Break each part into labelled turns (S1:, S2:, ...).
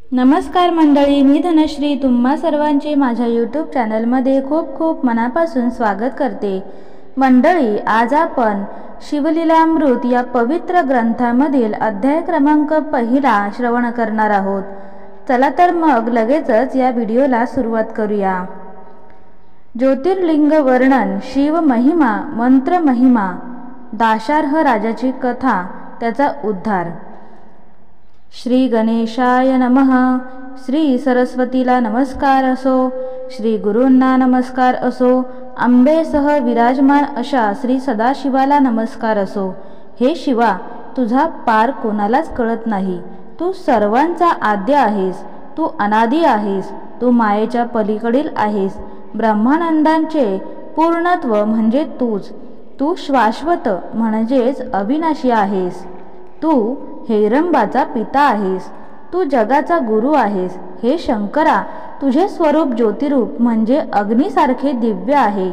S1: नमस्कार मंडळी, मी धनश्री तुम्हा सर्वांचे माझ्या यूट्यूब चॅनलमध्ये खूप खूप मनापासून स्वागत करते। मंडळी, आज आपण शिवलीलामृत या पवित्र ग्रंथामधील अध्याय क्रमांक 1 श्रवण करणार आहोत। चला तर मग लगेचच या व्हिडिओला सुरुवात करूया। ज्योतिर्लिंग वर्णन, शिव महिमा, मंत्र महिमा, दाशार्ह राजाची कथा, त्याचा उद्धार। श्री गणेशाय नमः। श्री सरस्वतीला नमस्कार असो, श्री गुरूंना नमस्कार असो, अंबेसह विराजमान अशा श्री सदाशिवाला नमस्कार असो। हे शिवा, तुझा पार कोणालाच कळत नाही। तू सर्वांचा आद्य आहेस, तू अनादी आहेस, तू मायेच्या पलीकडील आहेस। ब्रह्मानंदांचे पूर्णत्व म्हणजे तूच। तू शाश्वत म्हणजेच अविनाशी आहेस। तू हेरंबाचा पिता आहेस, तू जगाचा गुरु आहेस। हे शंकरा, तुझे स्वरूप ज्योतिरूप म्हणजे अग्नीसारखे दिव्य आहे।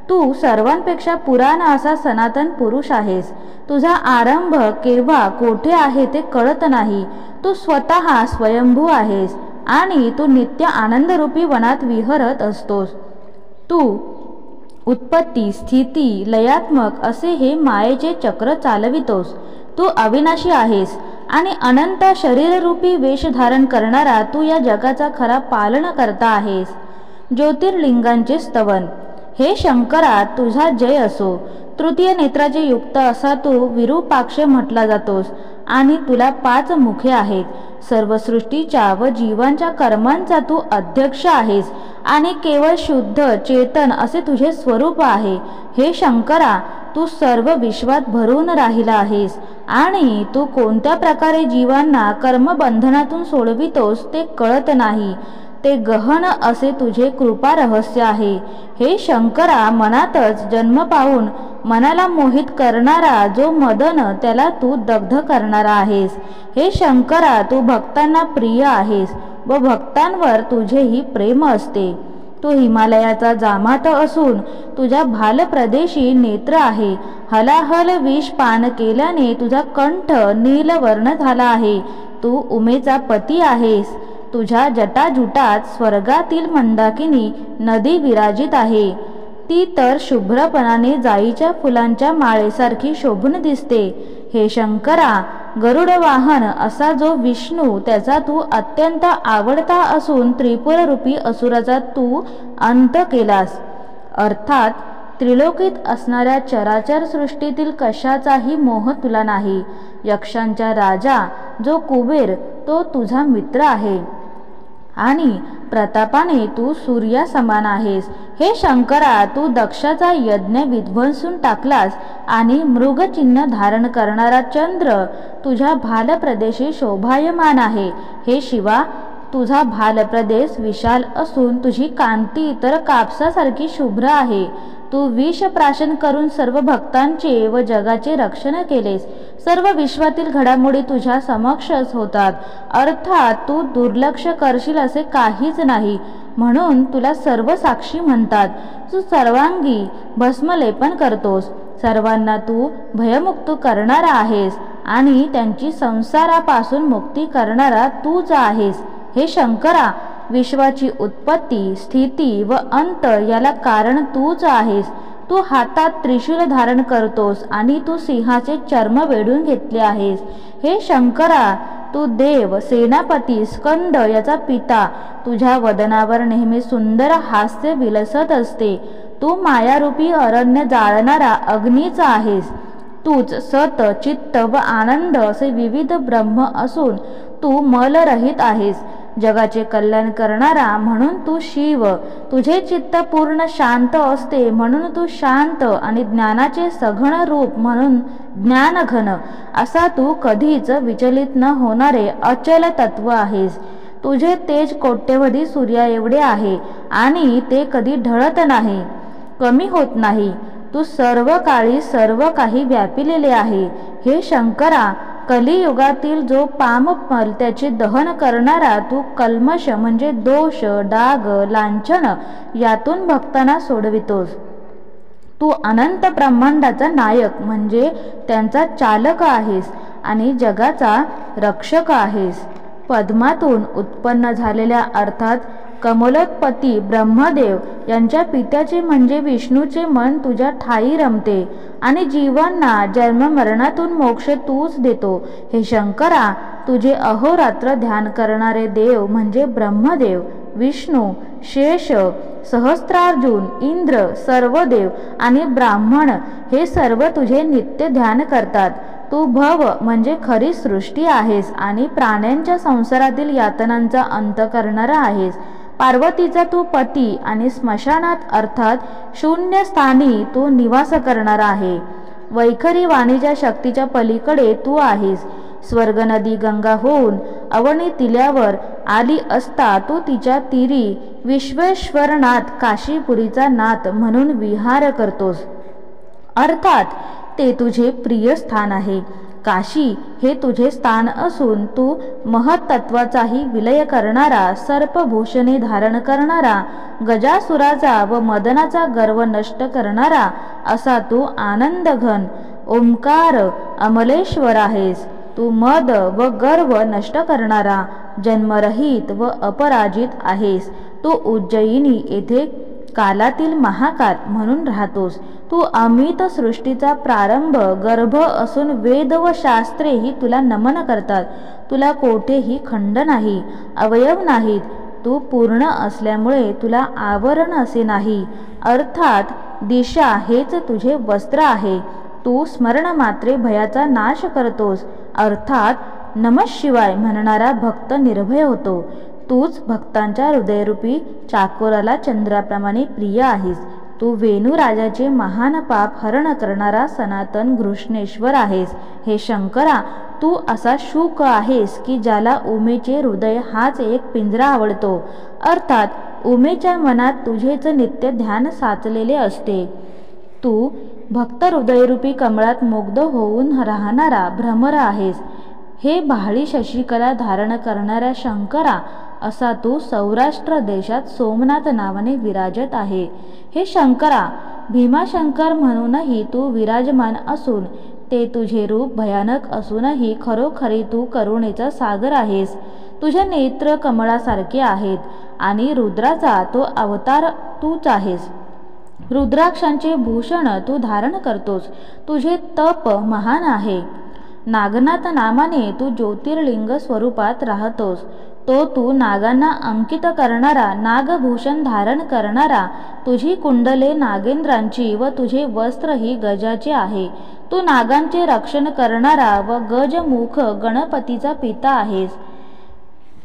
S1: तू सर्वांपेक्षा पुराण असा सनातन पुरुष आहेस। तुझा आरंभ केव्हा कोठे आहे ते कळत नाही। तू स्वतः स्वयंभू आहेस आणि तू नित्य आनंदरूपी वनात विहरत असतोस। तू उत्पत्ती, स्थिती, लयात्मक असे हे मायेचे चक्र चालवितोस। तू अविनाशी आहेस आणि अनंत शरीररूपी वेश धारण करणारा तू या जगाचा खरा पालनकर्ता आहेस। ज्योतिर्लिंगांचे स्तवन। हे शंकरा, तुझा जय असो। तृतीय नेत्राचे युक्त असा तू विरूपाक्ष म्हटला जातोस आणि तुला 5 मुखे आहेत। सर्व सृष्टीच्या व जीवांच्या कर्मांचा तू अध्यक्ष आहेस आणि केवळ शुद्ध चेतन असे तुझे स्वरूप आहे। हे शंकरा, तू सर्व विश्वात भरून राहिला आहेस आणि तू कोणत्या प्रकारे जीवांना कर्मबंधनातून सोडवितोस ते कळत नाही। ते गहन असे तुझे कृपा रहस्य आहे। हे शंकरा, मनातच जन्म पाहून मनाला मोहित करणारा जो मदन, त्याला तू दग्ध करणारा आहेस। हे शंकरा, तू भक्तांना प्रिय आहेस व भक्तांवर तुझेही प्रेम असते। तू हिमालयाचा जामात असून तुझ्या भालप्रदेशी नेत्र आहे। हलाहल विष पान केल्याने तुझा कंठ नीलवर्ण झाला आहे। तू उमेचा पती आहेस। तुझ्या जटाजुटात स्वर्गातील मंदाकिनी नदी विराजित आहे। ती तर शुभ्रपणाने जाईच्या फुलांच्या माळेसारखी शोभून दिसते। हे शंकरा, गरुड वाहन असा जो विष्णू, त्याचा तू अत्यंत आवडता असून त्रिपुररूपी असुराचा तू अंत केलास। अर्थात त्रिलोकीत असणाऱ्या चराचर सृष्टीतील कशाचाही मोह तुला नाही। यक्षांचा राजा जो कुबेर, तो तुझा मित्र आहे आणि प्रतापाने तू सूर्यासमान आहेस। हे शंकरा, तू दक्षाचा यज्ञ विध्वंसून टाकलास आणि मृगचिन्ह धारण करणारा चंद्र तुझ्या भालप्रदेशी शोभायमान आहे। हे शिवा, तुझा भालप्रदेश विशाल असून तुझी कांती इतर कापसासारखी शुभ्र आहे। तू विष प्राशन करून सर्व भक्तांचे व जगाचे रक्षण केलेस। सर्व विश्वातील घडामोडी तुझ्या समक्षच होतात। अर्थात तू दुर्लक्ष करशील असे काहीच नाही, म्हणून तुला सर्व साक्षी म्हणतात। तू सर्वांगी भस्मलेपन करतोस। सर्वांना तू भयमुक्त करणारा आहेस आणि त्यांची संसारापासून मुक्ती करणारा तूच आहेस। हे शंकरा, विश्वाची उत्पत्ती, स्थिती व अंत याला कारण तूच आहेस। तू हातात त्रिशूल धारण करतोस आणि तू सिंहाचे चर्म वेढून घेतले आहेस। हे शंकरा, तू देव, सेनापती, स्कंद याचा पिता। तुझ्या वदनावर नेहमी सुंदर हास्य विलसत असते। तू मायारूपी अरण्य जाळणारा अग्नीच आहेस। तूच सत, चित्त व आनंद असे विविध ब्रह्म असून तू मलरहित आहेस। जगाचे कल्याण करणारा म्हणून तू शिव। तुझे चित्त पूर्ण शांत असते म्हणून तू शांत आणि ज्ञानाचे सघन रूप म्हणून ज्ञानघन असा तू कधीच विचलित न होणारे अचल तत्व आहेस। तुझे तेज कोट्यवधी सूर्या एवढे आहे आणि ते कधी ढळत नाही, कमी होत नाही। तू सर्व काळी सर्व काही व्यापिलेले आहे। हे शंकरा, कलियुगातील जो पामपल त्याचे दहन करणारा तू कल्मश म्हणजे दोष, डाग, लांछन यातून भक्तांना सोडवितोस। तू अनंत ब्रह्मांडाचा नायक म्हणजे त्यांचा चालक आहेस आणि जगाचा रक्षक आहेस। पद्मातून उत्पन्न झालेल्या अर्थात कमलोत्पत्ती ब्रह्मदेव यांच्या पित्याचे म्हणजे विष्णूचे मन तुझ्या ठाई रमते आणि जीवांना जन्ममरणातून मोक्ष तूच देतो. हे शंकरा, तुझे अहोरात्र ध्यान करणारे देव म्हणजे ब्रह्मदेव, विष्णू, शेष, सहस्त्रार्जुन, इंद्र, सर्व देव आणि ब्राह्मण हे सर्व तुझे नित्य ध्यान करतात. तू भव म्हणजे खरी सृष्टी आहेस आणि प्राण्यांच्या संसारातील यातनांचा अंत करणारा आहेस. पार्वतीचा तू पती आणि स्मशानात अर्थात शून्य स्थानी तू निवास करणारा आहे. वैखरी वाणीच्या शक्तीच्या पलीकडे तू आहेस. स्वर्ग नदी गंगा होऊन अवनी तिल्यावर आली असता तू तिच्या तीरी विश्वेश्वरनाथ काशीपुरीचा नाथ म्हणून विहार करतोस. अर्थात ते तुझे प्रिय स्थान आहे. काशी हे तुझे स्थान असून तू महत्त्वाचाही विलय करणारा, सर्पभूषणे धारण करणारा, गजासुराचा व मदनाचा गर्व नष्ट करणारा असा तू आनंदघन ओंकार अमलेश्वर आहेस. तू मद व गर्व नष्ट करणारा, जन्मरहित व अपराजित आहेस. तू उज्जयिनी येथे कालातील महाकाल म्हणून राहतोस. तू अमित सृष्टीचा प्रारंभ गर्भ असून वेद व शास्त्रेही तुला नमन करतात. तुला कोठेही खंड नाही, अवयव नाहीत. तू पूर्ण असल्यामुळे तुला आवरण असे नाही. अर्थात दिशा हेच तुझे वस्त्र आहे. तू स्मरणमात्रे भयाचा नाश करतोस. अर्थात नमः शिवाय म्हणणारा भक्त निर्भय होतो. तूच भक्तांच्या हृदयरूपी चाकोराला चंद्राप्रमाणे प्रिय आहेस. तू वेणू राजाचे महान पाप हरण करणारा सनातन घृष्णेश्वर आहेस. हे शंकरा, तू असा शुक आहेस की ज्याला उमेचे हृदय हाच एक पिंजरा आवडतो. अर्थात उमेच्या मनात तुझेच नित्य ध्यान साचलेले असते. तू भक्त हृदयरूपी कमळात मुग्ध होऊन राहणारा भ्रमर आहेस. हे भाळी शशिकला धारण करणाऱ्या शंकरा, असा तू सौराष्ट्र देशात सोमनाथ नावाने विराजत आहे. हे शंकरा, भीमाशंकर म्हणूनही तू विराजमान असून ते तुझे रूप भयानक असूनही खरोखरी तू करुणेचा सागर आहेस. तुझे नेत्र कमळासारखे आहेत आणि रुद्राचा तो अवतार तूच आहेस. रुद्राक्षांचे भूषण तू धारण करतोस. तुझे तप महान आहे. नागनाथ नामाने तू ज्योतिर्लिंग स्वरूपात राहतोस. तो तू नागांना अंकित करणारा, नागभूषण धारण करणारा, तुझी कुंडले नागेंद्रांची व तुझे वस्त्र ही गजाचे आहे. तू नागांचे रक्षण करणारा व गजमुख गणपतीचा पिता आहेस.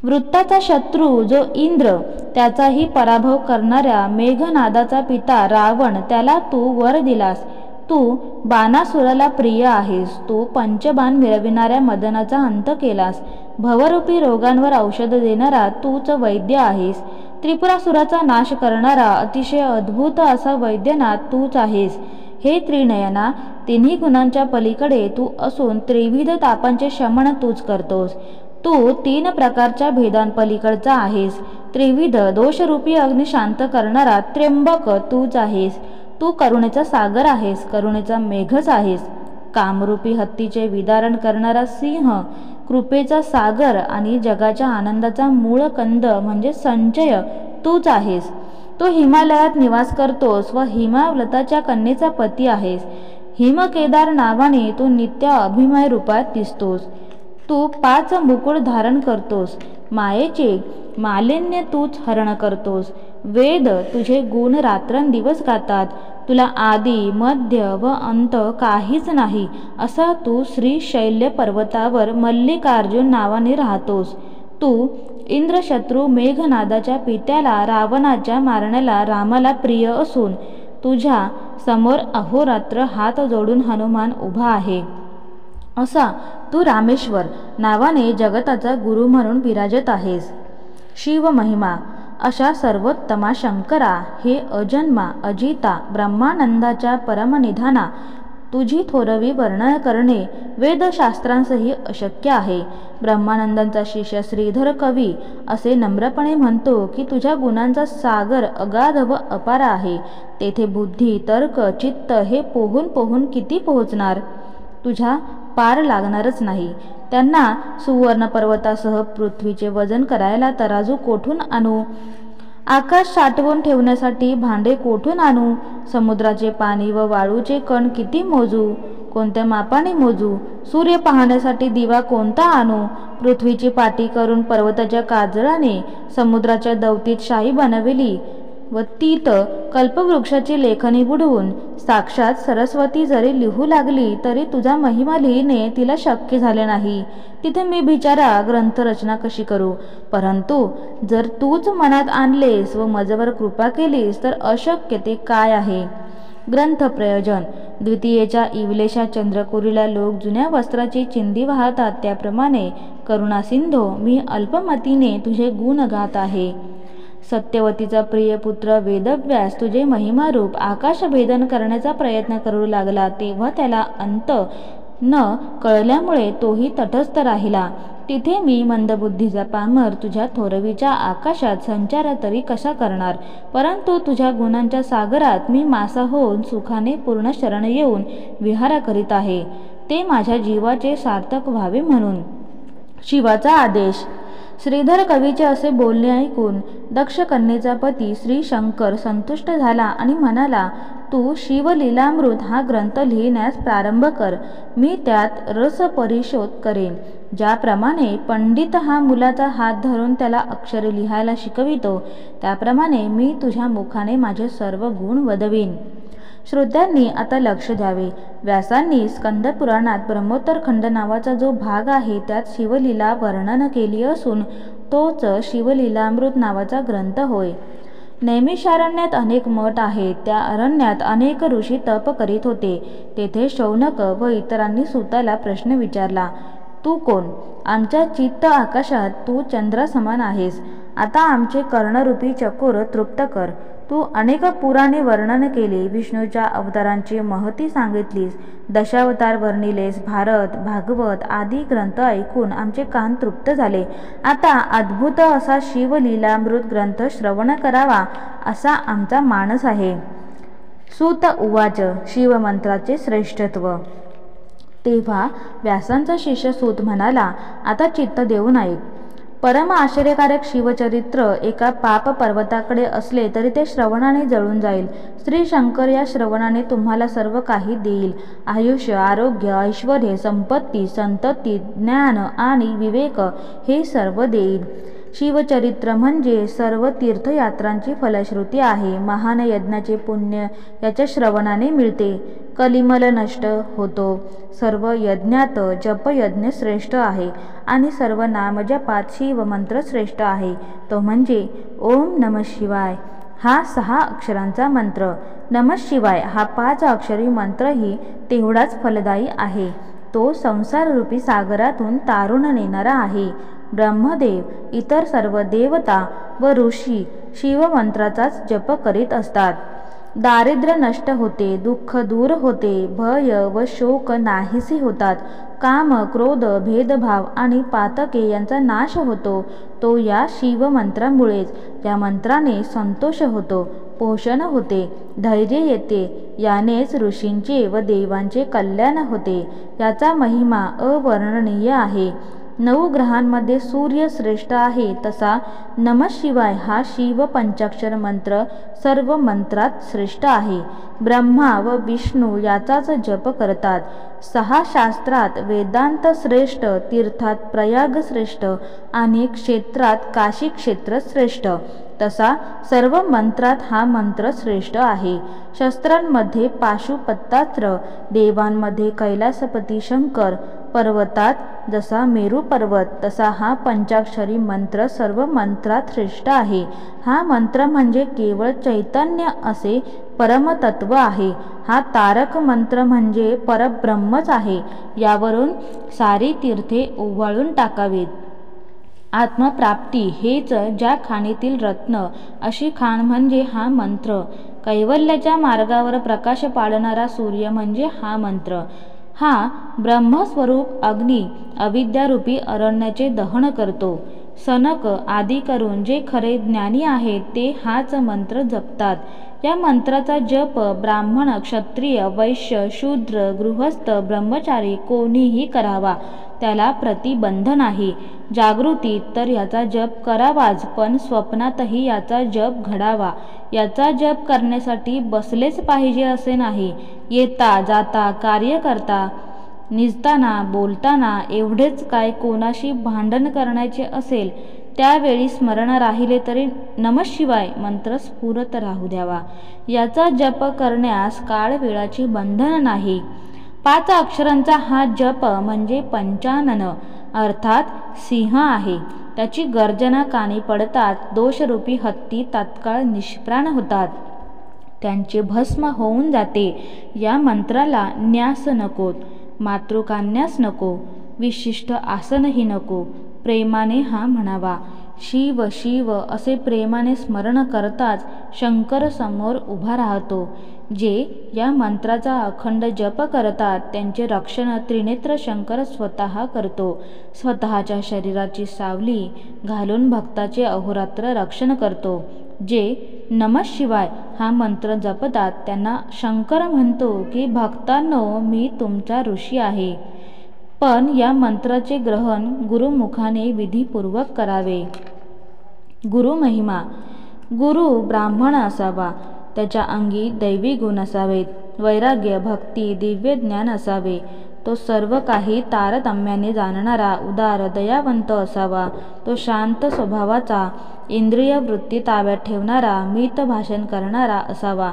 S1: वृत्ताचा शत्रू जो इंद्र, त्याचाही पराभव करणाऱ्या मेघनादाचा पिता रावण, त्याला तू वर दिलास. तू बाणासुराला प्रिय आहेस. तू पंचबाण मिरविणाऱ्या मदनाचा अंत केलास. भवरूपी रोगांवर औषध देणारा तूच वैद्य आहेस. त्रिपुरासुराचा नाश करणारा अतिशय अद्भुत असा वैद्यनाथ तूच आहेस. हे त्रिनयना, तिन्ही गुणांच्या पलीकडे तू असून त्रिविध तापांचे शमन तूच करतोस. तू 3 प्रकारच्या भेदांपलीकडचा आहेस. त्रिविध दोषरूपी अग्नी शांत करणारा त्र्यंबक तूच आहेस. तू करुणेचा सागर आहेस, करुणेचा मेघच आहेस. कामरूपी हत्तीचे विदारण करणारा सिंह, कृपेचा सागर आणि जगाच्या आनंदाचा मूळ कंद म्हणजे संचय तूच आहेस. तू हिमालयात निवास करतोस व हिमावलताच्या कन्येचा पती आहेस. हिमकेदार नावाने तू नित्य अभिमय रूपात दिसतोस. तू 5 मुकुट धारण करतोस. मायेचे मालिन्य तूच हरण करतोस. वेद तुझे गुण रात्रंदिवस गातात. तुला आदी मध्य व अंत काहीच नाही. असा तू श्रीशैल्य पर्वतावर मल्लिकार्जुन नावाने राहतोस. तू इंद्रशत्रू मेघनादाच्या पित्याला रावणाच्या मारण्याला रामाला प्रिय असून तुझ्या समोर अहोरात्र हात जोडून हनुमान उभा आहे. असा तू रामेश्वर नावाने जगताचा गुरु म्हणून विराजत आहेस. शिव महिमा अशा सर्वोत्तमा शंकरा, हे अजन्मा अजिता ब्रह्मानंदाच्या परमनिधाना, तुझी थोरवी वर्णन करणे वेदशास्त्रांसही अशक्य आहे. ब्रह्मानंदांचा शिष्य श्रीधर कवी असे नम्रपणे म्हणतो की तुझ्या गुणांचा सागर अगाध व अपार आहे. तेथे बुद्धी, तर्क, चित्त हे पोहून पोहून किती पोहोचणार? तुझ्या पार लागणारच नाही. त्यांना सुवर्ण पर्वतासह पृथ्वीचे वजन करायला तराजू कोठून आणू? आकाश साठवून ठेवण्यासाठी भांडे कोठून आणू? समुद्राचे पाणी व वाळूचे कण किती मोजू? कोणत्या मापाने मोजू? सूर्य पाहण्यासाठी दिवा कोणता आणू? पृथ्वीची पाटी करून पर्वताच्या काजळाने समुद्राच्या दवतीत शाई बनविली व तीत कल्पवृक्षाची लेखणी बुडवून साक्षात सरस्वती जरी लिहू लागली तरी तुझा महिमा लिहिणे तिला शक्य झाले नाही. तिथे मी बिचारा ग्रंथरचना कशी करू? परंतु जर तूच मनात आणलेस व माझ्यावर कृपा केलीस तर अशक्य ते काय आहे? ग्रंथ प्रयोजन. द्वितीयेच्या इवलेशा चंद्रकोरीला लोक जुन्या वस्त्राची चिंधी वाहतात त्याप्रमाणे करुणासिंधो मी अल्पमतीने तुझे गुण गात आहे. सत्यवतीचा प्रिय पुत्र वेदव्यास तुझे महिमारूप आकाशभेदन करण्याचा प्रयत्न करू लागला तेव्हा त्याला अंत न कळल्यामुळे तोही तटस्थ राहिला. तिथे मी मंदबुद्धीचा पामर तुझ्या थोरवीच्या आकाशात संचार तरी कसा करणार? परंतु तुझ्या गुणांच्या सागरात मी मासा होऊन सुखाने पूर्ण शरण येऊन विहार करीत आहे, ते माझ्या जीवाचे सार्थक व्हावे म्हणून. शिवाचा आदेश. श्रीधर कवीचे असे बोलणे ऐकून दक्ष कन्येचा पती श्री शंकर संतुष्ट झाला आणि म्हणाला, तू शिवलीलामृत हा ग्रंथ लिहिण्यास प्रारंभ कर. मी त्यात रसपरिशोध करेन. ज्याप्रमाणे पंडित हा मुलाचा हात धरून त्याला अक्षरे लिहायला शिकवितो त्याप्रमाणे मी तुझ्या मुखाने माझे सर्व गुण वदवीन. श्रोत्यांनी आता लक्ष द्यावे. व्यासांनी स्कंदपुराणात ब्रह्मोत्तर खंड नावाचा जो भाग आहे त्यात शिवलीला वर्णन केली असून तोच शिवलीलामृत नावाचा ग्रंथ होय. नैमिषारण्यात अनेक मठ आहेत. त्या अरण्यात अनेक ऋषी तप करीत होते. तेथे शौनक व इतरांनी सुताला प्रश्न विचारला, तू कोण? आमच्या चित्त आकाशात तू चंद्रासमान आहेस. आता आमचे कर्णरूपी चकोर तृप्त कर. तू अनेक पुराणे वर्णन केले, विष्णूच्या अवतारांची महती सांगितलीस, दशावतार वर्णिलेस, भारत भागवत आदी ग्रंथ ऐकून आमचे कान तृप्त झाले. आता अद्भुत असा शिवलीलामृत ग्रंथ श्रवण करावा असा आमचा मानस आहे. सूत उवाच. शिवमंत्राचे श्रेष्ठत्व. तेव्हा व्यासांचा शिष्य सूत म्हणाला, आता चित्त देऊन ऐक. परम आश्चर्यकारक शिवचरित्र एका पाप पर्वताकडे असले तरी ते श्रवणाने जळून जाईल. श्री शंकर या श्रवणाने तुम्हाला सर्व काही देईल. आयुष्य, आरोग्य, ऐश्वर्य, संपत्ती, संतती, ज्ञान आणि विवेक हे सर्व देईल. शिवचरित्र म्हणजे सर्व तीर्थयात्रांची फलश्रुती आहे. महान यज्ञाचे पुण्य याच्या श्रवणाने मिळते. कलिमल नष्ट होतो. सर्व यज्ञात जपयज्ञ श्रेष्ठ आहे आणि सर्व नामजपात शिवमंत्र श्रेष्ठ आहे. तो म्हणजे ओम नमः शिवाय हा 6 अक्षरांचा मंत्र. नमः शिवाय हा 5 अक्षरी मंत्रही तेवढाच फलदायी आहे. तो संसाररूपी सागरातून तारून नेणारा आहे. ब्रह्मदेव, इतर सर्व देवता व ऋषी शिवमंत्राचाच जप करीत असतात. दारिद्र्य नष्ट होते, दुःख दूर होते, भय व शोक नाहीसे होतात, काम, क्रोध, भेदभाव आणि पातके यांचा नाश होतो तो या शिवमंत्रामुळेच. या मंत्राने संतोष होतो, पोषण होते, धैर्य येते. यानेच ऋषींचे व देवांचे कल्याण होते. याचा महिमा अवर्णनीय आहे. 9 ग्रहांमध्ये सूर्य श्रेष्ठ आहे तसा नमः शिवाय हा शिव पंचाक्षर मंत्र सर्व मंत्रात श्रेष्ठ आहे. ब्रह्मा व विष्णू याचाच जप करतात. 6 शास्त्रात वेदांत श्रेष्ठ, तीर्थात प्रयाग श्रेष्ठ आणि क्षेत्रात काशी क्षेत्र श्रेष्ठ. तसा सर्व मंत्रात हा मंत्र श्रेष्ठ आहे. शस्त्रांमध्ये पाशुपतास्त्र, देवांमध्ये कैलासपती शंकर, पर्वतात जसा मेरू पर्वत तसा हा पंचाक्षरी मंत्र सर्व मंत्रात श्रेष्ठ आहे. हा मंत्र म्हणजे केवळ चैतन्य असे परमतत्व आहे. हा तारक मंत्र म्हणजे परब्रह्मच आहे. यावरून सारी तीर्थे ओवाळून टाकावीत. आत्मप्राप्ती हेच ज्या खाणीतील रत्न अशी खाण म्हणजे हा मंत्र. कैवल्याच्या मार्गावर प्रकाश पाडणारा सूर्य म्हणजे हा मंत्र. हा ब्रह्मस्वरूप अग्नी अविद्यारूपी अरण्याचे दहन करतो. सनक आदी करून जे खरे ज्ञानी आहेत ते हाच मंत्र जपतात. या मंत्राचा जप ब्राह्मण, क्षत्रिय, वैश्य, शूद्र, गृहस्थ, ब्रह्मचारी कोणीही करावा, त्याला प्रतिबंध नाही. जागृतीत तर याचा जप करावाच, पण स्वप्नातही याचा जप घडावा. याचा जप करण्यासाठी बसलेच पाहिजे असे नाही. येता जाता, कार्य करता, निजताना, बोलताना, एवढेच काय कोणाशी भांडण करण्याचे असेल त्यावेळी स्मरण राहिले तरी नमःशिवाय मंत्र स्फुरत राहू द्यावा. याचा जप करण्यास काळ वेळाचे बंधन नाही. 5 अक्षरांचा हा जप म्हणजे पंचानन अर्थात सिंह आहे. त्याची गर्जना कानी पडताच दोषरूपी हत्ती तात्काळ निष्प्राण होतात, त्यांचे भस्म होऊन जाते. या मंत्राला न्यास नकोत, मातृकान्यास नको, विशिष्ट आसनही नको. प्रेमाने हा म्हणावा. शिव शिव असे प्रेमाने स्मरण करताच शंकर समोर उभा राहतो. जे या मंत्राचा अखंड जप करतात त्यांचे रक्षण त्रिनेत्र शंकर स्वतः करतो. स्वतःच्या शरीराची सावली घालून भक्ताचे अहोरात्र रक्षण करतो. जे नमःशिवाय हा मंत्र जपतात त्यांना शंकर म्हणतो की भक्तांनो, मी तुमचा ऋषी आहे, पण या मंत्राचे ग्रहण गुरुमुखाने विधीपूर्वक करावे. गुरु महिमा. गुरु ब्राह्मण असावा, त्याच्या अंगी दैवी गुण असावेत, वैराग्य, भक्ती, दिव्य ज्ञान असावे. तो सर्व काही तारतम्याने जाणणारा, उदार, दयावंत असावा. तो शांत स्वभावाचा, इंद्रिय वृत्ती ताब्यात ठेवणारा, मित भाषण करणारा असावा.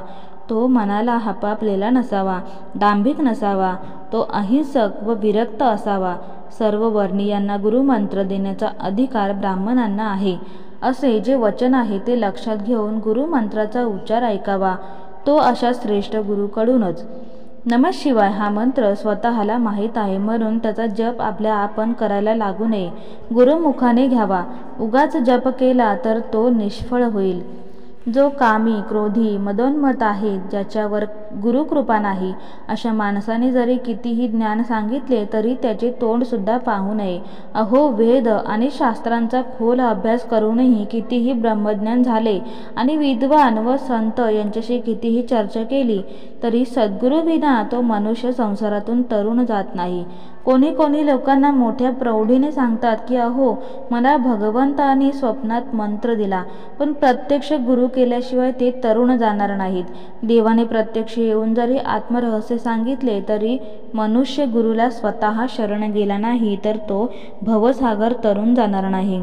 S1: तो मनाला हपापलेला नसावा, दांभिक नसावा. तो अहिंसक व विरक्त असावा. सर्व वर्णीयांना गुरुमंत्र देण्याचा अधिकार ब्राह्मणांना आहे. असे जे वचन आहे ते लक्षात घेऊन गुरुमंत्राचा उच्चार ऐकावा, तो अशा श्रेष्ठ गुरुकडूनच. नमःशिवाय हा मंत्र स्वतःला माहीत आहे म्हणून त्याचा जप आपल्या आपण करायला लागू नये, गुरुमुखाने घ्यावा. उगाच जप केला तर तो निष्फळ होईल. जो कामी, क्रोधी, मदोन्मत्त आहे, ज्याच्यावर गुरुकृपा नाही, अशा माणसाने जरी कितीही ज्ञान सांगितले तरी त्याचे तोंडसुद्धा पाहू नये. अहो, वेद आणि शास्त्रांचा खोल अभ्यास करूनही कितीही ब्रह्मज्ञान झाले आणि विद्वान व संत यांच्याशी कितीही चर्चा केली तरी सद्गुरूविना तो मनुष्य संसारातून तरुण जात नाही. कोणी लोकांना मोठ्या प्रौढीने सांगतात की अहो, मला भगवंतांनी स्वप्नात मंत्र दिला, पण प्रत्यक्ष गुरु केल्याशिवाय ते तरुण जाणार नाहीत. देवाने प्रत्यक्ष येऊन जरी आत्मरहस्य सांगितले तरी मनुष्य गुरुला स्वतः शरण गेला नाही तर तो भवसागर तरुण जाणार नाही.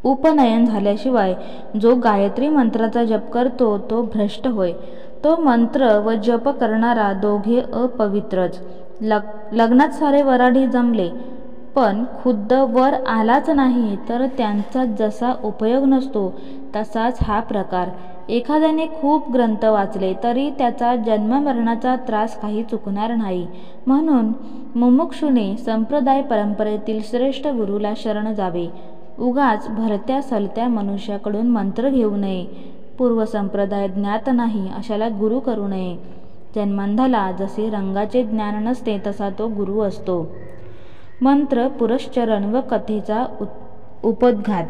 S1: उपनयन झाल्याशिवाय जो गायत्री मंत्राचा जप करतो तो भ्रष्ट होय. तो मंत्र व जप करणारा दोघे अपवित्रच. लग्नात सारे वराडी जमले पण खुद्द वर आलाच नाही तर त्यांचा जसा उपयोग नसतो तसाच हा प्रकार. एखाद्याने खूप ग्रंथ वाचले तरी त्याचा जन्ममरणाचा त्रास काही चुकणार नाही. म्हणून मुमुक्षुने संप्रदाय परंपरेतील श्रेष्ठ गुरुला शरण जावे. उगाच भरत्या सलत्या मनुष्याकडून मंत्र घेऊ नये. पूर्वसंप्रदाय ज्ञात नाही अशाला गुरु करू नये. जन्मांधाला जसे रंगाचे ज्ञान नसते तसा तो गुरु असतो. मंत्र पुरश्चरण व कथेचा उपोद्घात.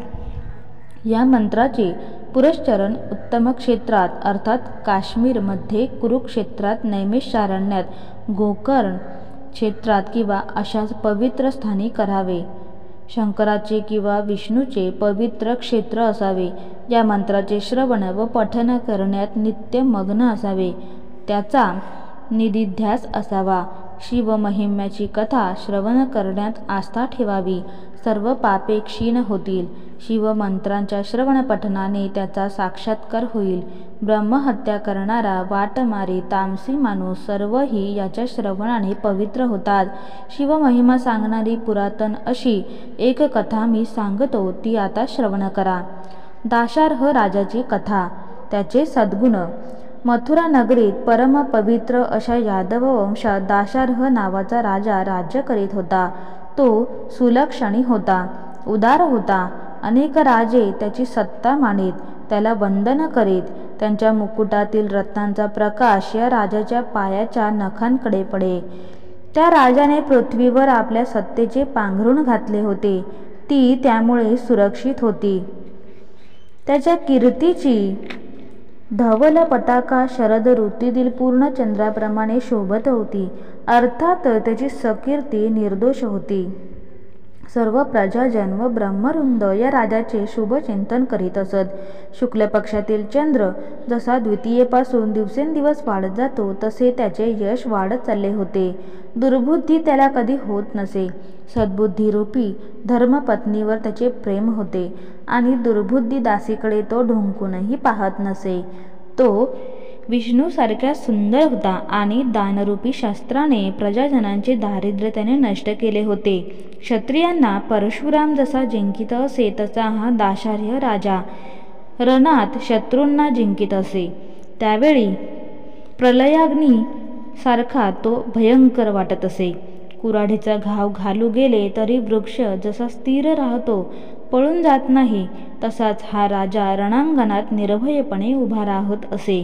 S1: या मंत्राचे पुरश्चरण उत्तम क्षेत्रात अर्थात काश्मीरमध्ये, कुरुक्षेत्रात, नैमिषारण्यात, गोकर्ण क्षेत्रात किंवा अशाच पवित्र स्थानी करावे. शंकराचे किंवा विष्णूचे पवित्र क्षेत्र असावे. या मंत्राचे श्रवण व पठन करण्यात नित्य मग्न असावे. त्याचा निधिध्यास असावा. शिवमहिम्याची कथा श्रवण करण्यात आस्था ठेवावी. सर्व पापे क्षीण होतील. शिवमंत्रांच्या श्रवण पठनाने त्याचा साक्षात्कार होईल. ब्रह्महत्या करणारा, वाटमारी, तामसी माणूस सर्वही याच्या श्रवणाने पवित्र होतात. शिवमहिमा सांगणारी पुरातन अशी एक कथा मी सांगतो, ती आता श्रवण करा. दाशार्ह राजाची कथा. त्याचे सद्गुण. मथुरा नगरीत परम पवित्र अशा यादव वंशात दाशार्ह नावाचा राजा राज्य करीत होता. तो सुलक्षणी होता, उदार होता. अनेक राजे त्याची सत्ता मानीत, त्याला वंदन करीत. त्यांच्या मुकुटातील रत्नांचा प्रकाश या राजाच्या पायाच्या नखांकडे पडे. त्या राजाने पृथ्वीवर आपल्या सत्तेचे पांघरूण घातले होते. ती त्यामुळे सुरक्षित होती. त्याच्या कीर्तीची धवल पताका शरद ऋतूतील पूर्ण चंद्राप्रमाणे शोभत होती. अर्थात त्याची सकीर्ती निर्दोष होती. सर्व प्रजाजन व ब्रह्मवृंद या राजाचे शुभचिंतन करीत असत. शुक्ल पक्षातील चंद्र जसा द्वितीयेपासून दिवसेंदिवस वाढत जातो तसे त्याचे यश वाढत चालले होते. दुर्बुद्धी त्याला कधी होत नसे. सद्बुद्धीरूपी धर्मपत्नीवर त्याचे प्रेम होते आणि दुर्बुद्धी दासीकडे तो ढुंकूनही पाहत नसे. तो विष्णूसारख्या सुंदर होता आणि दानरूपी शस्त्राने प्रजाजनांचे दारिद्र्य त्याने नष्ट केले होते. क्षत्रियांना परशुराम जसा जिंकित असे तसा हा दाशार्ह राजा रणात शत्रूंना जिंकित असे. त्यावेळी प्रलयाग्नी सारखा तो भयंकर वाटत असे. कुऱ्हाडीचा घाव घालू गेले तरी वृक्ष जसा स्थिर राहतो, पळून जात नाही, तसाच हा राजा रणांगणात निर्भयपणे उभा राहत असे.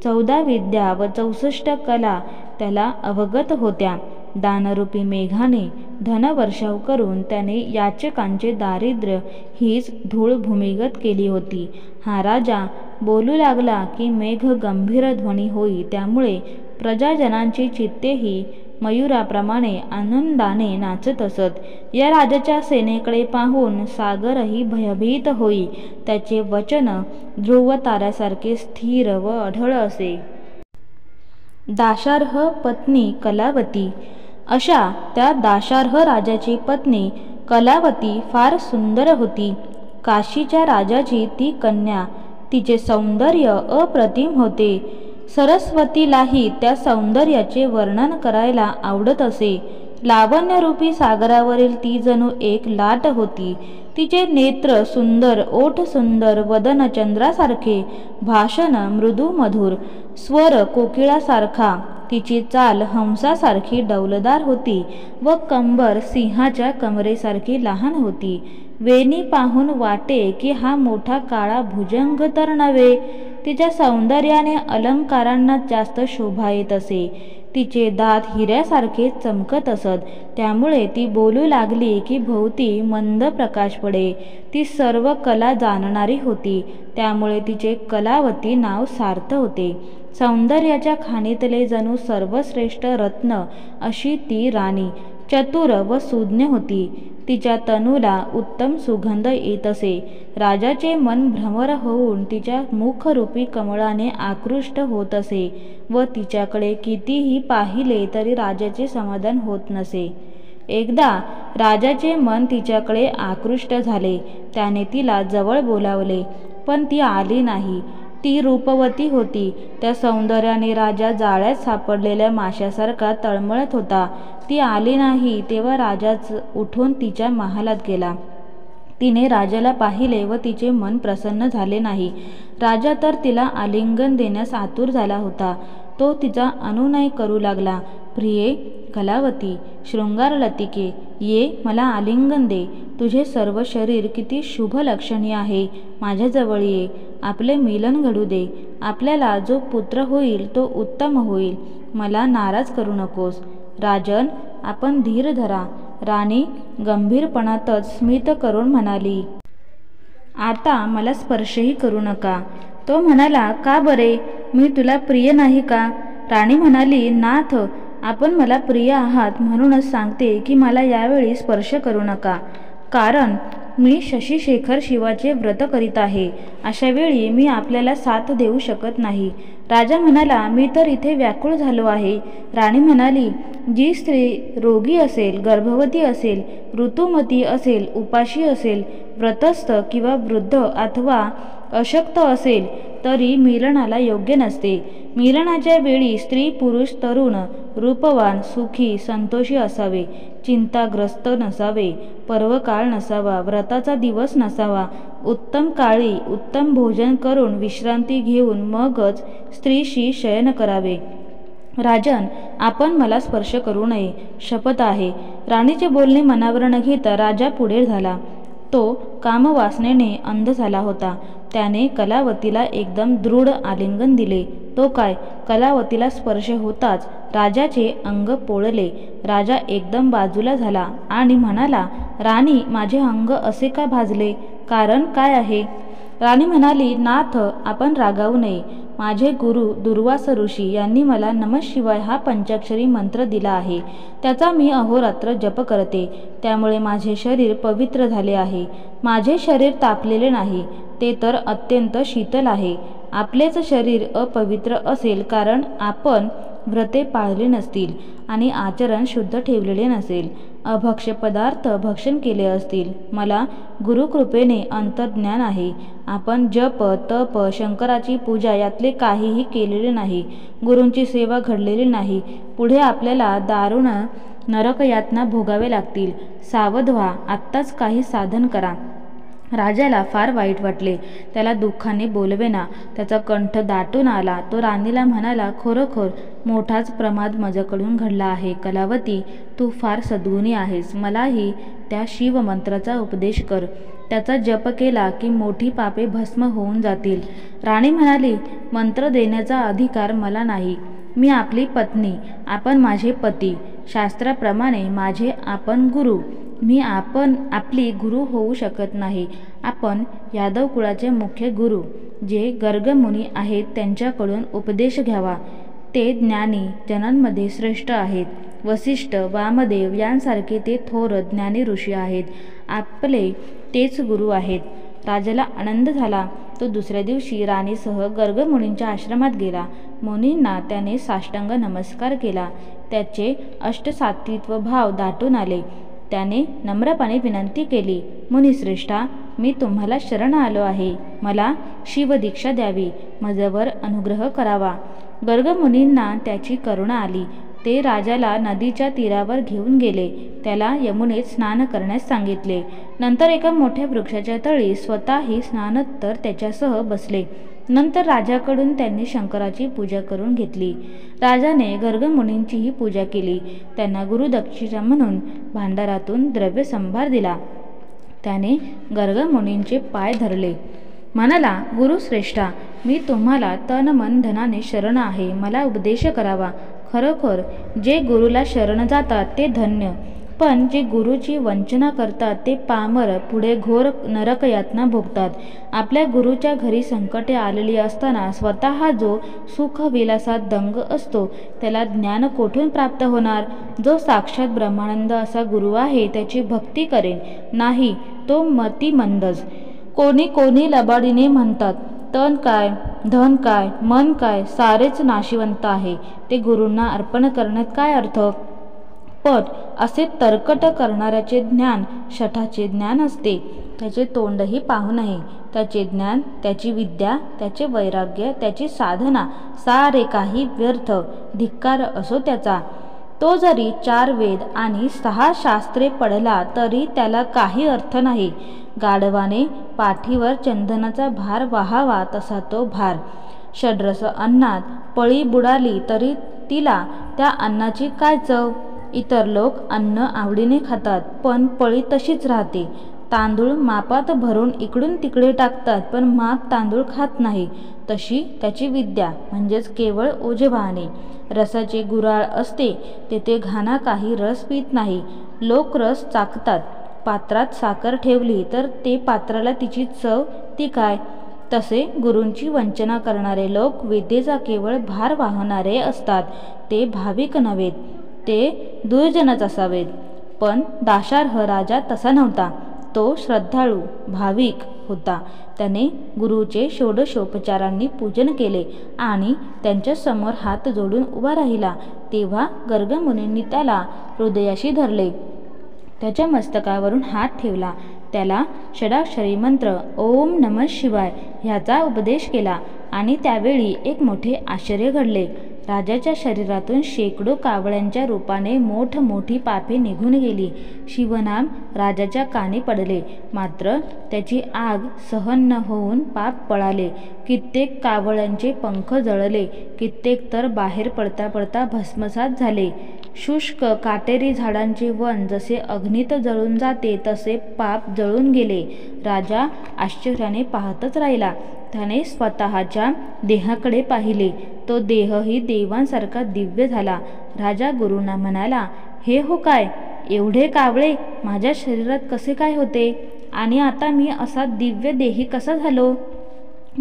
S1: 14 विद्या व 64 कला त्याला अवगत होत्या. दानरूपी मेघाने धनवर्षाव करून त्याने याचकांचे दारिद्र्य हीच धूळ भूमिगत केली होती. हा राजा बोलू लागला की मेघ गंभीर ध्वनी होई. त्यामुळे प्रजाजनांची चित्तेही मयुराप्रमाणे आनंदाने नाचत असत. या राजाच्या सेनेकडे पाहून सागरही भयभीत होई. त्याचे वचन ध्रुव ताऱ्यासारखे स्थिर व अढळ असे. दाशार्ह पत्नी कलावती. अशा त्या दाशार्ह राजाची पत्नी कलावती फार सुंदर होती. काशीच्या राजाची ती कन्या. तिचे सौंदर्य अप्रतिम होते. सरस्वतीलाही त्या सौंदर्याचे वर्णन करायला आवडत असे. लावण्यरूपी सागरावरील ती जणू एक लाट होती. तिचे नेत्र सुंदर, ओठ सुंदर, वदन चंद्रासारखे, भाषण मृदू मधुर, स्वर कोकिळासारखा, तिची चाल हंसासारखी डौलदार होती व कंबर सिंहाच्या कमरेसारखी लहान होती. वेणी पाहून वाटे की हा मोठा काळा भुजंग तर नव्हे. तिच्या सौंदर्याने अलंकारांना जास्त शोभा येत असे. तिचे दात हिऱ्यासारखे चमकत असत. त्यामुळे ती बोलू लागली की भोवती मंद प्रकाश पडे. ती सर्व कला जाणणारी होती. त्यामुळे तिचे कलावती नाव सार्थ होते. सौंदर्याच्या खाणीतले जणू सर्वश्रेष्ठ रत्न अशी ती राणी चतुर व सुज्ञ होती. तिच्या तनूला उत्तम सुगंध येत असे. राजाचे मन भ्रमर होऊन तिच्या मुखरूपी कमळाने आकृष्ट होत असे व तिच्याकडे कितीही पाहिले तरी राजाचे समाधान होत नसे. एकदा राजाचे मन तिच्याकडे आकृष्ट झाले. त्याने तिला जवळ बोलावले, पण ती आली नाही. ती रूपवती होती. त्या सौंदर्याने राजा जाळ्यात सापडलेल्या माशासारखा तळमळत होता. ती आली नाही तेव्हा राजाच उठून तिच्या महालात गेला. तिने राजाला पाहिले व तिचे मन प्रसन्न झाले नाही. राजा तर तिला आलिंगन देण्यास आतुर झाला होता. तो तिचा अनुनय करू लागला. प्रिये कलावती, शृंगारलतिके, ये मला आलिंगन दे. तुझे सर्व शरीर किती शुभ लक्षणीय आहे. माझ्याजवळ ये. आपले मिलन घडू दे. आपल्याला जो पुत्र होईल तो उत्तम होईल. मला नाराज करू नकोस. राजन, आपण धीर धरा. राणी गंभीरपणातच स्मित करून म्हणाली. आता मला स्पर्शही करू नका. तो म्हणाला, का बरे? मी तुला प्रिय नाही का? राणी म्हणाली, नाथ, आपण मला प्रिय आहात म्हणूनच सांगते की मला यावेळी स्पर्श करू नका. कारण मी शशीशेखर शिवाचे व्रत करीत आहे. अशा वेळी मी आपल्याला साथ देऊ शकत नाही. राजा म्हणाला, मी तर इथे व्याकुळ झालो आहे. राणी म्हणाली, जी स्त्री रोगी असेल, गर्भवती असेल, ऋतुमती असेल, उपाशी असेल, व्रतस्थ किंवा वृद्ध अथवा अशक्त असेल तरी मिलनाला योग्य नसते. मिलनाच्या वेळी स्त्री पुरुष तरुण, रूपवान, सुखी, संतोषी असावे. चिंताग्रस्त नसावे. पर्वकाळ नसावा. व्रताचा दिवस नसावा. उत्तम काळी उत्तम भोजन करून विश्रांती घेऊन मगच स्त्रीशी शयन करावे. राजन, आपण मला स्पर्श करू नये. शपथ आहे. राणीचे बोलणे मनावर न घेता राजा पुढे झाला. तो कामवासनेने अंध झाला होता. त्याने कलावतीला एकदम दृढ आलिंगन दिले. तो काय, कलावतीला स्पर्श होताच राजाचे अंग पोळले. राजा एकदम बाजूला झाला आणि म्हणाला, राणी, माझे अंग असे का भाजले? कारण काय आहे? राणी म्हणाली, नाथ, आपण रागावू नये. माझे गुरु दुर्वास ऋषी यांनी मला नमः शिवाय हा पंचाक्षरी मंत्र दिला आहे. त्याचा मी अहोरात्र जप करते. त्यामुळे माझे शरीर पवित्र झाले आहे. माझे शरीर तापलेले नाही, ते तर अत्यंत शीतल आहे. आपलेच शरीर अपवित्र असेल, कारण आपण व्रते पाळली नसतील आणि आचरण शुद्ध ठेवलेले नसेल. अभक्ष्य पदार्थ भक्षण केले असतील. मला गुरुकृपेने अंतर्ज्ञान आहे. आपण जप, तप, शंकराची पूजा यातले काहीही केलेले नाही. गुरूंची सेवा घडलेली नाही. पुढे आपल्याला दारुण नरकयातना भोगावे लागतील. सावध व्हा. आत्ताच काही साधन करा. राजाला फार वाईट वाटले. त्याला दुःखाने बोलवेना. त्याचा कंठ दाटून आला. तो राणीला म्हणाला, खरोखर मोठाच प्रमाद माझ्याकडून घडला आहे. कलावती, तू फार सद्गुणी आहेस. मलाही त्या शिवमंत्राचा उपदेश कर. त्याचा जप केला की मोठी पापे भस्म होऊन जातील. राणी म्हणाली, मंत्र देण्याचा अधिकार मला नाही. मी आपली पत्नी, आपण माझे पती. शास्त्राप्रमाणे माझे आपण गुरु. मी आपली गुरु होऊ शकत नाही. आपण यादव कुळाचे मुख्य गुरु, जे गर्गमुनी आहेत, त्यांच्याकडून उपदेश घ्यावा. ते ज्ञानी जनांमध्ये श्रेष्ठ आहेत. वसिष्ठ, वामदेव यांसारखे ते थोर ज्ञानी ऋषी आहेत. आपले तेच गुरु आहेत. राजाला आनंद झाला. तो दुसऱ्या दिवशी राणीसह गर्गमुनींच्या आश्रमात गेला. मुनींना त्याने साष्टांग नमस्कार केला. त्याचे अष्टसात्वित्व भाव दाटून आले. त्याने नम्रपणे विनंती केली, मुनिश्रेष्ठा, मी तुम्हाला शरण आलो आहे. मला शिवदीक्षा द्यावी. माझ्यावर अनुग्रह करावा. गर्गमुनींना त्याची करुणा आली. ते राजाला नदीच्या तीरावर घेऊन गेले. त्याला यमुनेत स्नान करण्यास सांगितले. नंतर एका मोठ्या वृक्षाच्या तळी स्वतःही स्नानोत्तर त्याच्यासह बसले. नंतर राजाकडून त्यांनी शंकराची पूजा करून घेतली. राजाने गर्गमुनींचीही पूजा केली. त्यांना गुरुदक्षिणा म्हणून भांडारातून द्रव्यसंभार दिला. त्याने गर्गमुनींचे पाय धरले. म्हणाला, गुरुश्रेष्ठा, मी तुम्हाला तन मन धनाने शरण आहे. मला उपदेश करावा. खरोखर जे गुरुला शरण जातात ते धन्य, पण जे गुरुची वंचना करतात ते पामर पुढे घोर नरकयातना भोगतात. आपल्या गुरुच्या घरी संकटे आलेली असताना स्वतः जो सुखविलासात दंग असतो, त्याला ज्ञान कोठून प्राप्त होणार? जो साक्षात ब्रह्मानंद असा गुरु आहे, त्याची भक्ती करेन, नाही तो मतिमंदच. कोणी लबाडीने म्हणतात, तन काय, धन काय, मन काय, सारेच नाशिवंत आहे. ते गुरूंना अर्पण करण्यात काय अर्थ? पण असे तरकट करणाऱ्याचे ज्ञान शठाचे ज्ञान असते. त्याचे तोंडही पाहू नये. त्याचे ज्ञान, त्याची विद्या, त्याचे वैराग्य, त्याची साधना सारे काही व्यर्थ, धिक्कार असो त्याचा. तो जरी 4 वेद आणि 6 शास्त्रे पडला तरी त्याला काही अर्थ नाही. गाढवाने पाठीवर चंदनाचा भार वाहावा तसा तो भार. षड्रस अन्नात पळी बुडाली तरी तिला त्या अन्नाची काय चव? इतर लोक अन्न आवडीने खातात, पण पळी तशीच राहते. तांदूळ मापात भरून इकडून तिकडे टाकतात, पण माप तांदूळ खात नाही. तशी त्याची विद्या, म्हणजेच केवळ ओझे रसाचे गुराळ असते, तेथे घाना काही रस पित नाही. लोक रस चाकतात. पात्रात साखर ठेवली तर ते पात्राला तिची चव ती काय? तसे गुरूंची वंचना करणारे लोक विद्येचा केवळ भार वाहणारे असतात. ते भाविक नव्हेत, ते दुर्जनच असावेत. पण दाशार्ह राजा तसा नव्हता. तो श्रद्धाळू भाविक होता. त्याने गुरुचे षोडशोपचारांनी पूजन केले आणि त्यांच्या समोर हात जोडून उभा राहिला. तेव्हा गर्गमुनींनी त्याला हृदयाशी धरले. त्याच्या मस्तकावरून हात ठेवला. त्याला षडाक्षरी मंत्र ओम नमः शिवाय ह्याचा उपदेश केला आणि त्यावेळी एक मोठे आश्चर्य घडले. राजाच्या शरीरातून शेकडो कावळ्यांच्या रूपाने मोठी पापे निघून गेली. शिवनाम राजाच्या कानी पडले, मात्र त्याची आग सहन न होऊन पाप पळाले. कित्येक कावळ्यांचे पंख जळले, कित्येक तर बाहेर पडता पडता भस्मसात झाले. शुष्क काटेरी झाडांचे वन जसे अग्नीत जळून जाते, तसे पाप जळून गेले. राजा आश्चर्याने पाहतच राहिला. त्याने स्वतःच्या देहाकडे पाहिले. तो देहही देवांसारखा दिव्य झाला. राजा गुरूंना म्हणाला, हे हो काय? एवढे कावळे माझ्या शरीरात कसे काय होते? आणि आता मी असा दिव्य देही कसा झालो?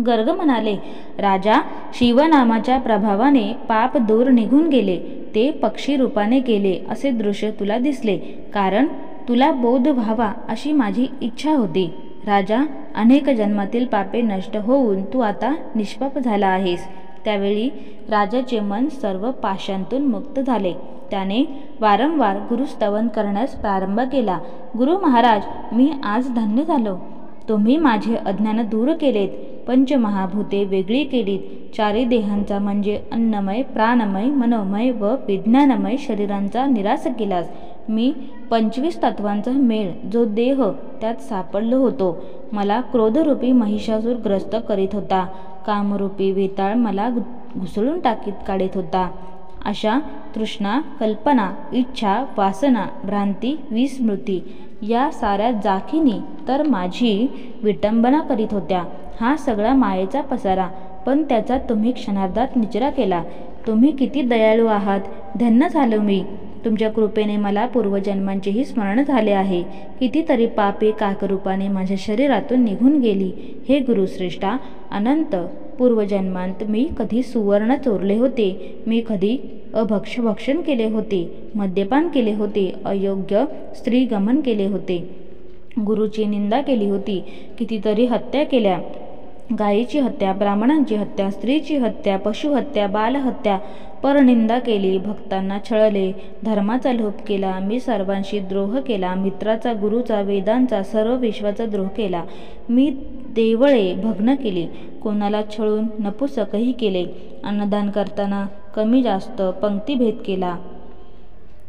S1: गर्ग म्हणाले, राजा, शिवनामाच्या प्रभावाने पाप दूर निघून गेले, ते पक्षी रूपाने गेले असे दृश्य तुला दिसले, कारण तुला बोध व्हावा अशी माझी इच्छा होती. राजा, अनेक जन्मातील पापे नष्ट होऊन तू आता निष्पाप झाला आहेस. त्यावेळी राजाचे मन सर्व पाशांतून मुक्त झाले. त्याने वारंवार गुरुस्तवन करण्यास प्रारंभ केला. गुरु महाराज, मी आज धन्य झालो. तुम्ही माझे अज्ञान दूर केलेत, पंचमहाभूते वेगळी केलीत, चारी देहांचा म्हणजे अन्नमय, प्राणमय, मनोमय व विज्ञानमय शरीरांचा निराश केलास. मी 25 तत्वांचा मेळ जो देह त्यात सापडलो होतो. मला क्रोधरूपी महिषासूर ग्रस्त करीत होता. कामरूपी वेताळ मला घुसळून काढीत होता. अशा तृष्णा, कल्पना, इच्छा, वासना, भ्रांती, विस्मृती या साऱ्या जाखिनी तर माझी विटंबना करीत होत्या. हा सगळा मायेचा पसारा, पण त्याचा तुम्ही क्षणार्धात निचरा केला. तुम्ही किती दयाळू आहात. धन्य झालो मी. तुमच्या कृपेने मला पूर्वजन्मांचेही स्मरण झाले आहे. कितीतरी पापे काकरूपाने माझ्या शरीरातून निघून गेली. हे गुरुश्रेष्ठा, अनंत पूर्वजन्मांत मी कधी सुवर्ण चोरले होते, मी कधी भक्षण केले होते, मद्यपान केले होते, अयोग्य स्त्रीगमन केले होते, गुरुची निंदा केली होती, कितीतरी हत्या केल्या, गायीची हत्या, ब्राह्मणांची हत्या, स्त्रीची हत्या, पशुहत्या, बालहत्या, परनिंदा केली, भक्तांना छळले, धर्माचा लोप केला, मी सर्वांशी द्रोह केला, मित्राचा, गुरुचा, वेदांचा, सर्व विश्वाचा द्रोह केला. मी देवळे भग्न केली, कोणाला छळून नपुसकही केले, अन्नदान करताना कमी जास्त पंक्तीभेद केला.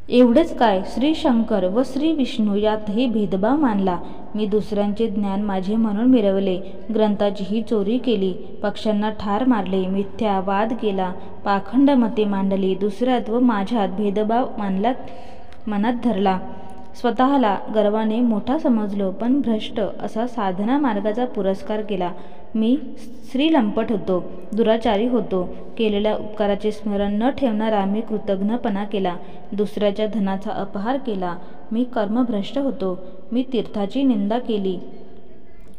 S1: एवढेच काय, श्री शंकर व श्री विष्णू यातही भेदभाव मानला. मी दुसऱ्यांचे ज्ञान माझे म्हणून मिरवले, ग्रंथाचीही चोरी केली, पक्ष्यांना ठार मारले, मिथ्या वाद केला, पाखंड मते मांडली, दुसऱ्यात व माझ्यात भेदभाव मनात धरला. स्वतःला गर्वाने मोठा समजलो, पण भ्रष्ट असा साधना मार्गाचा पुरस्कार केला. मी श्रीलंपट होतो, दुराचारी होतो, केलेल्या उपकाराचे स्मरण न ठेवणारा मी कृतघ्नपणा केला, दुसऱ्याच्या धनाचा अपहार केला, मी कर्मभ्रष्ट होतो, मी तीर्थाची निंदा केली,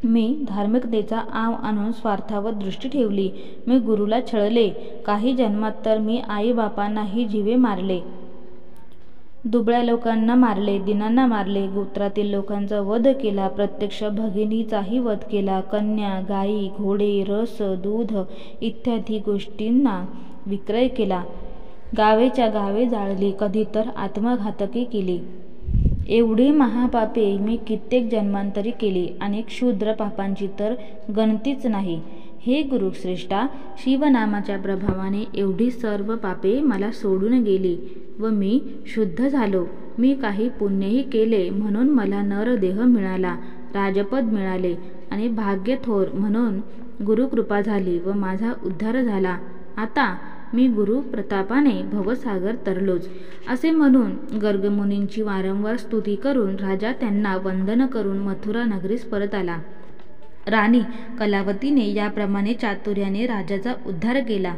S1: मी धार्मिकतेचा आव आणून स्वार्थावर दृष्टी ठेवली, मी गुरुला छळले, काही जन्मात तर मी आईबापांनाही जीवे मारले, दुबळ्या लोकांना मारले, दीनांना मारले, गोत्रातील लोकांचा वध केला, प्रत्यक्ष भगिनीचाही वध केला, कन्या, गायी, घोडे, रस, दूध इत्यादी गोष्टींना विक्रय केला, गावेच्या गावे जाळली, कधी तर आत्मघातकी केली. एवढी महापापे मी कित्येक जन्मांतरी केली, आणि क्षुद्र पापांची तर गणतीच नाही. हे गुरुश्रेष्ठा, शिवनामाच्या प्रभावाने एवढी सर्व पापे मला सोडून गेली व मी शुद्ध झालो. मी काही पुण्यही केले म्हणून मला नरदेह मिळाला, राजपद मिळाले आणि भाग्य थोर म्हणून गुरुकृपा झाली व माझा उद्धार झाला. आता मी गुरु प्रतापाने भवसागर तरलोच. असे म्हणून गर्गमुनींची वारंवार स्तुती करून राजा त्यांना वंदन करून मथुरा नगरीस परत आला. राणी कलावतीने याप्रमाणे चातुर्याने राजाचा उद्धार केला.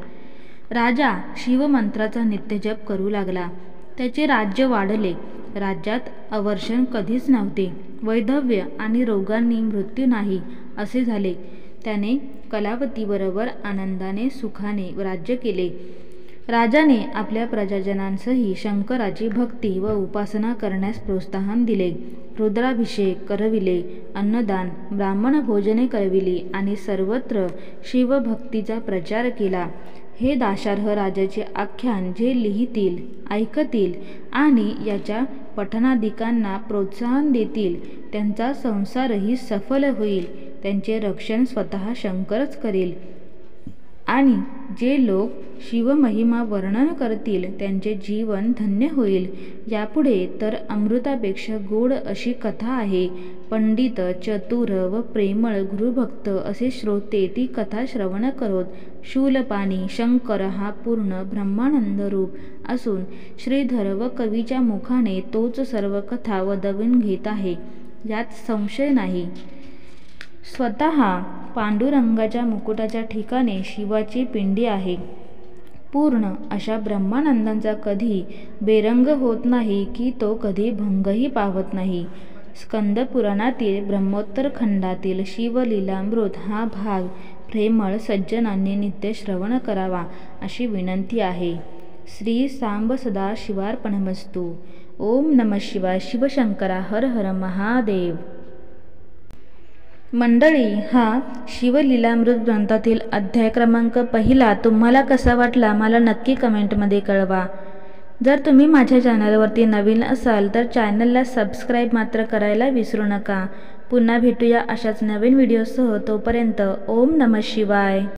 S1: राजा शिवमंत्राचा नित्यजप करू लागला. त्याचे राज्य वाढले. राज्यात अवर्षण कधीच नव्हते. वैधव्य आणि रोगांनी मृत्यू नाही असे झाले. त्याने कलावतीबरोबर आनंदाने सुखाने राज्य केले. राजाने आपल्या प्रजाजनांसही शंकराची भक्ती व उपासना करण्यास प्रोत्साहन दिले. रुद्राभिषेक करविले, अन्नदान, ब्राह्मण भोजने करविली आणि सर्वत्र शिवभक्तीचा प्रचार केला. हे दाशार्ह राजाचे आख्यान जे लिहितील, ऐकतील आणि याच्या पठणादिकांना प्रोत्साहन देतील, त्यांचा संसारही सफल होईल. त्यांचे रक्षण स्वतः शंकरच करेल. आणि जे लोक शिवमहिमा वर्णन करतील त्यांचे जीवन धन्य होईल. यापुढे तर अमृतापेक्षा गोड अशी कथा आहे. पंडित, चतुर व प्रेमळ गुरुभक्त असे श्रोते ती कथा श्रवण करोत. शूलपाणी शंकर हा पूर्ण ब्रह्मानंद रूप असून श्रीधर व कवीच्या मुखाने तोच सर्व कथा वदवून घेत आहे, यात संशय नाही. स्वतः पांडुरंगाच्या मुकुटाच्या ठिकाणी शिवाची पिंडी आहे. पूर्ण अशा ब्रह्मानंदांचा कधी बेरंग होत नाही की तो कधी भंगही पावत नाही. स्कंद पुराणातील ब्रह्मोत्तर खंडातील शिवलीलामृत हा भाग प्रेमळ सज्जनांनी नित्य श्रवण करावा अशी विनंती आहे. श्री सांब सदाशिवार्पणमस्तु. ओम नमः शिवाय. शिवशंकरा हर हर महादेव. मंडळी, हा शिवलीलामृत ग्रंथातील अध्याय क्रमांक 1 तुम्हाला कसा वाटला मला नक्की कमेंटमध्ये कळवा. जर तुम्ही माझ्या चॅनलवरती नवीन असाल तर चॅनलला सबस्क्राईब मात्र करायला विसरू नका. पुन्हा भेटूया अशाच नवीन व्हिडिओसह. तोपर्यंत ओम नमः शिवाय.